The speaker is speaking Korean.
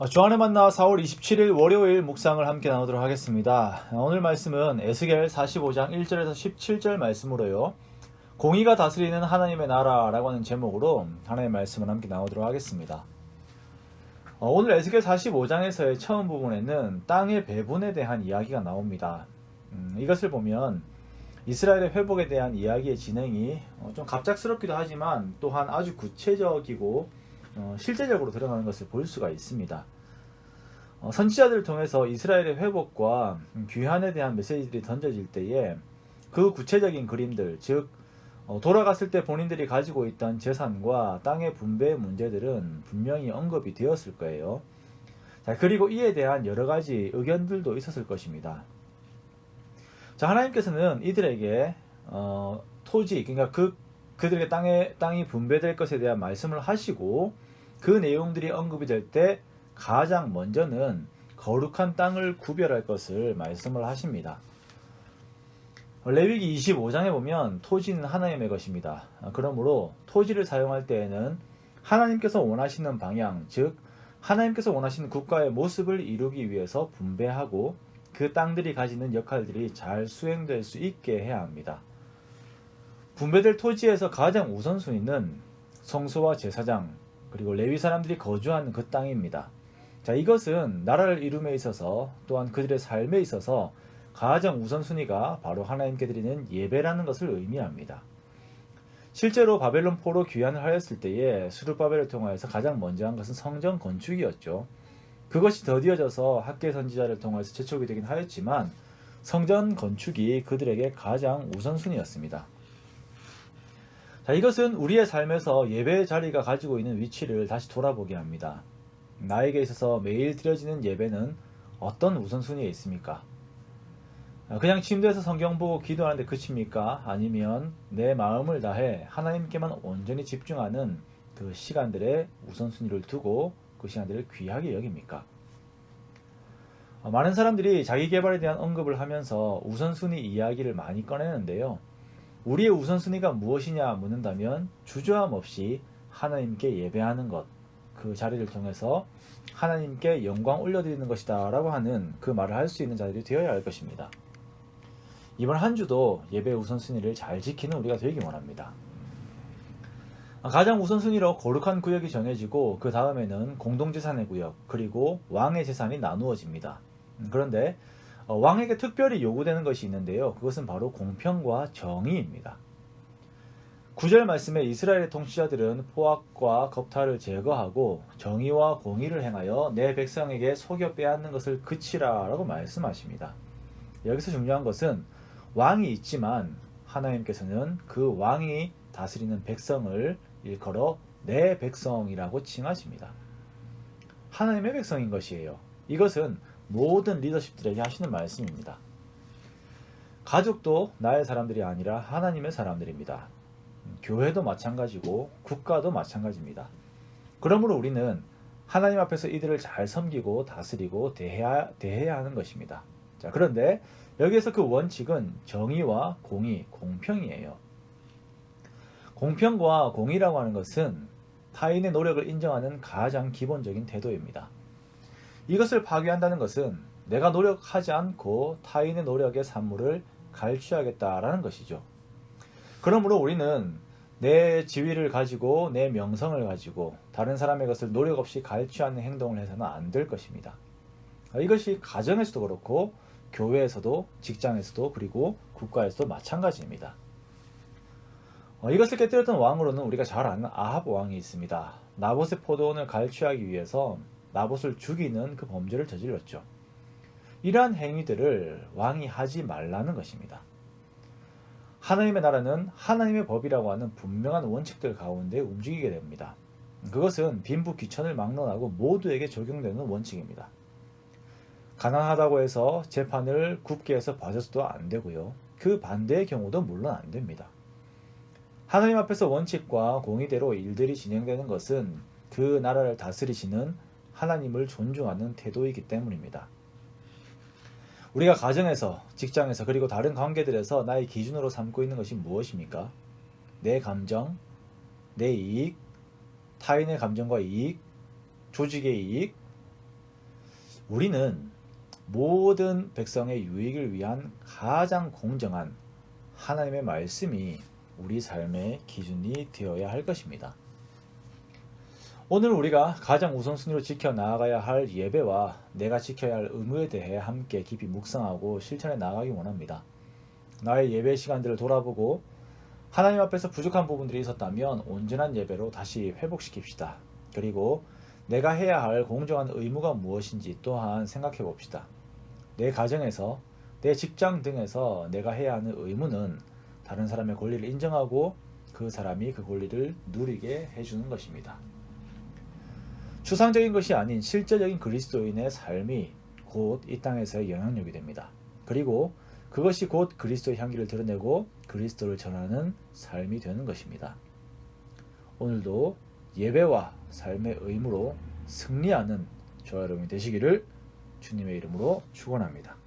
주안의 만나 4월 27일 월요일 묵상을 함께 나누도록 하겠습니다. 오늘 말씀은 에스겔 45장 1절에서 17절 말씀으로요. 공의가 다스리는 하나님의 나라라고 하는 제목으로 하나님의 말씀을 함께 나누도록 하겠습니다. 오늘 에스겔 45장에서의 처음 부분에는 땅의 배분에 대한 이야기가 나옵니다. 이것을 보면 이스라엘의 회복에 대한 이야기의 진행이 좀 갑작스럽기도 하지만 또한 아주 구체적이고 실제적으로 드러나는 것을 볼 수가 있습니다. 선지자들을 통해서 이스라엘의 회복과 귀환에 대한 메시지들이 던져질 때에 그 구체적인 그림들, 즉 돌아갔을 때 본인들이 가지고 있던 재산과 땅의 분배의 문제들은 분명히 언급이 되었을 거예요. 자, 그리고 이에 대한 여러 가지 의견들도 있었을 것입니다. 자, 하나님께서는 이들에게 토지, 그러니까 그들에게 땅이 분배될 것에 대한 말씀을 하시고 그 내용들이 언급이 될 때 가장 먼저는 거룩한 땅을 구별할 것을 말씀을 하십니다. 레위기 25장에 보면 토지는 하나님의 것입니다. 그러므로 토지를 사용할 때에는 하나님께서 원하시는 방향, 즉 하나님께서 원하시는 국가의 모습을 이루기 위해서 분배하고 그 땅들이 가지는 역할들이 잘 수행될 수 있게 해야 합니다. 분배될 토지에서 가장 우선순위는 성소와 제사장, 그리고 레위 사람들이 거주하는 그 땅입니다. 자, 이것은 나라를 이룸에 있어서 또한 그들의 삶에 있어서 가장 우선순위가 바로 하나님께 드리는 예배라는 것을 의미합니다. 실제로 바벨론 포로 귀환을 하였을 때에 스룹바벨을 통하여서 가장 먼저 한 것은 성전 건축이었죠. 그것이 더디어져서 학개 선지자를 통해서 재촉이 되긴 하였지만 성전 건축이 그들에게 가장 우선순위였습니다. 자, 이것은 우리의 삶에서 예배의 자리가 가지고 있는 위치를 다시 돌아보게 합니다. 나에게 있어서 매일 드려지는 예배는 어떤 우선순위에 있습니까? 그냥 침대에서 성경 보고 기도하는데 그칩니까? 아니면 내 마음을 다해 하나님께만 온전히 집중하는 그 시간들의 우선순위를 두고 그 시간들을 귀하게 여깁니까? 많은 사람들이 자기 개발에 대한 언급을 하면서 우선순위 이야기를 많이 꺼내는데요. 우리의 우선순위가 무엇이냐 묻는다면 주저함 없이 하나님께 예배하는 것, 그 자리를 통해서 하나님께 영광 올려드리는 것이다 라고 하는 그 말을 할 수 있는 자들이 되어야 할 것입니다. 이번 한 주도 예배 우선순위를 잘 지키는 우리가 되기 원합니다. 가장 우선순위로 거룩한 구역이 정해지고 그 다음에는 공동재산의 구역, 그리고 왕의 재산이 나누어집니다. 그런데 왕에게 특별히 요구되는 것이 있는데요. 그것은 바로 공평과 정의입니다. 9절 말씀에 이스라엘의 통치자들은 포악과 겁탈을 제거하고 정의와 공의를 행하여 내 백성에게 속여 빼앗는 것을 그치라 라고 말씀하십니다. 여기서 중요한 것은 왕이 있지만 하나님께서는 그 왕이 다스리는 백성을 일컬어 내 백성이라고 칭하십니다. 하나님의 백성인 것이에요. 이것은 모든 리더십들에게 하시는 말씀입니다. 가족도 나의 사람들이 아니라 하나님의 사람들입니다. 교회도 마찬가지고 국가도 마찬가지입니다. 그러므로 우리는 하나님 앞에서 이들을 잘 섬기고 다스리고 대해야 하는 것입니다. 자, 그런데 여기에서 그 원칙은 정의와 공의, 공평이에요. 공평과 공의라고 하는 것은 타인의 노력을 인정하는 가장 기본적인 태도입니다. 이것을 파괴한다는 것은 내가 노력하지 않고 타인의 노력의 산물을 갈취하겠다라는 것이죠. 그러므로 우리는 내 지위를 가지고 내 명성을 가지고 다른 사람의 것을 노력 없이 갈취하는 행동을 해서는 안 될 것입니다. 이것이 가정에서도 그렇고 교회에서도 직장에서도 그리고 국가에서도 마찬가지입니다. 이것을 깨뜨렸던 왕으로는 우리가 잘 아는 아합 왕이 있습니다. 나봇의 포도원을 갈취하기 위해서 나봇을 죽이는 그 범죄를 저질렀죠. 이러한 행위들을 왕이 하지 말라는 것입니다. 하나님의 나라는 하나님의 법이라고 하는 분명한 원칙들 가운데 움직이게 됩니다. 그것은 빈부 귀천을 막론하고 모두에게 적용되는 원칙입니다. 가난하다고 해서 재판을 굽게 해서 봐줘서도 안 되고요. 그 반대의 경우도 물론 안 됩니다. 하나님 앞에서 원칙과 공의대로 일들이 진행되는 것은 그 나라를 다스리시는 하나님을 존중하는 태도이기 때문입니다. 우리가 가정에서, 직장에서, 그리고 다른 관계들에서 나의 기준으로 삼고 있는 것이 무엇입니까? 내 감정, 내 이익, 타인의 감정과 이익, 조직의 이익, 우리는 모든 백성의 유익을 위한 가장 공정한 하나님의 말씀이 우리 삶의 기준이 되어야 할 것입니다. 오늘 우리가 가장 우선순위로 지켜나가야 할 예배와 내가 지켜야 할 의무에 대해 함께 깊이 묵상하고 실천해 나가기 원합니다. 나의 예배 시간들을 돌아보고 하나님 앞에서 부족한 부분들이 있었다면 온전한 예배로 다시 회복시킵시다. 그리고 내가 해야 할 공정한 의무가 무엇인지 또한 생각해 봅시다. 내 가정에서, 내 직장 등에서 내가 해야 하는 의무는 다른 사람의 권리를 인정하고 그 사람이 그 권리를 누리게 해주는 것입니다. 추상적인 것이 아닌 실제적인 그리스도인의 삶이 곧 이 땅에서의 영향력이 됩니다. 그리고 그것이 곧 그리스도의 향기를 드러내고 그리스도를 전하는 삶이 되는 것입니다. 오늘도 예배와 삶의 의무로 승리하는 저와 여러분이 되시기를 주님의 이름으로 축원합니다.